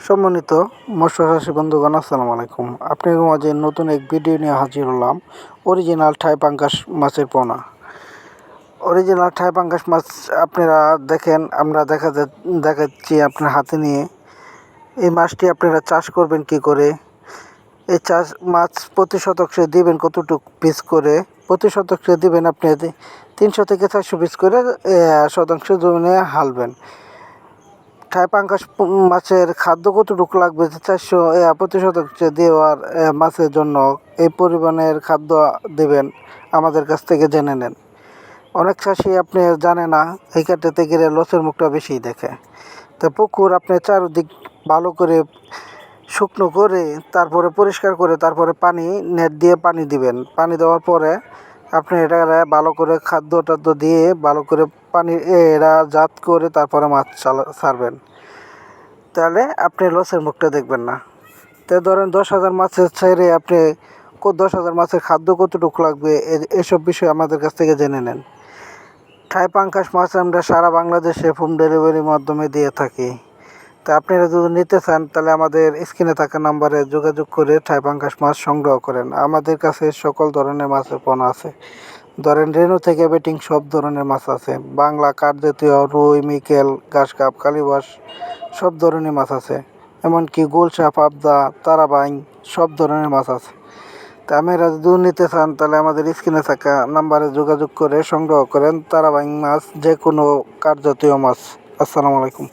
সম্মানিত মৎস্যচাষী বন্ধুগণ, আসসালামু আলাইকুম। আপনাদের মাঝে নতুন এক ভিডিও নিয়ে হাজির হলাম। অরিজিনাল থাই পাঙ্গাস মাছের পোনা। অরিজিনাল থাই পাঙ্গাস মাছ আপনারা দেখেন, আমরা দেখাচ্ছি আপনার হাতে নিয়ে। এই মাছটি আপনারা চাষ করবেন কি করে, এই মাছ প্রতি শতকে দিবেন কতটুকু পিস করে, প্রতি শতকে দিবেন আপনি 300 থেকে 400 পিস করে শতাংশ জমিনে হালবেন। থাই পাঙ্গাস মাছের খাদ্য কতটুকু লাগবে 400 প্রতি শতকে দেওয়ার মাছের জন্য এই পরিমাণের খাদ্য দেবেন, আমাদের কাছ থেকে জেনে নেন। অনেক চাষি আপনি জানে না, এই কাটাতে গেলে লসের মুখটা বেশি দেখে। তো পুকুর আপনি চারদিক ভালো করে শুকনো করে, তারপরে পরিষ্কার করে, তারপরে নেট দিয়ে পানি দিবেন। পানি দেওয়ার পরে আপনি এটা ভালো করে খাদ্য টাদ্য দিয়ে ভালো করে পানি এরা জাত করে তারপরে মাছ ছাড়বেন। তাহলে আপনি লসের মুখটা দেখবেন না। তো ধরেন 10,000 মাছের ছেড়ে আপনি 10,000 মাছের খাদ্য কতটুকু লাগবে, এসব বিষয় আমাদের কাছ থেকে জেনে নেন। থাই পাঙ্গাস মাছ আমরা সারা বাংলাদেশে হোম ডেলিভারির মাধ্যমে দিয়ে থাকি। তা আপনারা যদি নিতে চান তাহলে আমাদের স্ক্রিনে থাকা নাম্বারে যোগাযোগ করে থাই পাঙ্গাস মাছ সংগ্রহ করেন। আমাদের কাছে সকল ধরনের মাছের পোনা আছে। ধরেন রেনু থেকে বেটিং সব ধরনের মাছ আছে। বাংলা কাঠ জাতীয় রুই, মিকেল, ঘাসকাপ, কালীবাস সব ধরনের মাছ আছে। এমনকি গুলশা, পাবদা, তারাবাইন সব ধরনের মাছ আছে। তা আপনারা যদি নিতে চান তাহলে আমাদের স্ক্রিনে থাকা নাম্বারে যোগাযোগ করে সংগ্রহ করেন তারাবাইন মাছ, যে কোনো কাঠ জাতীয় মাছ। আসসালামু আলাইকুম।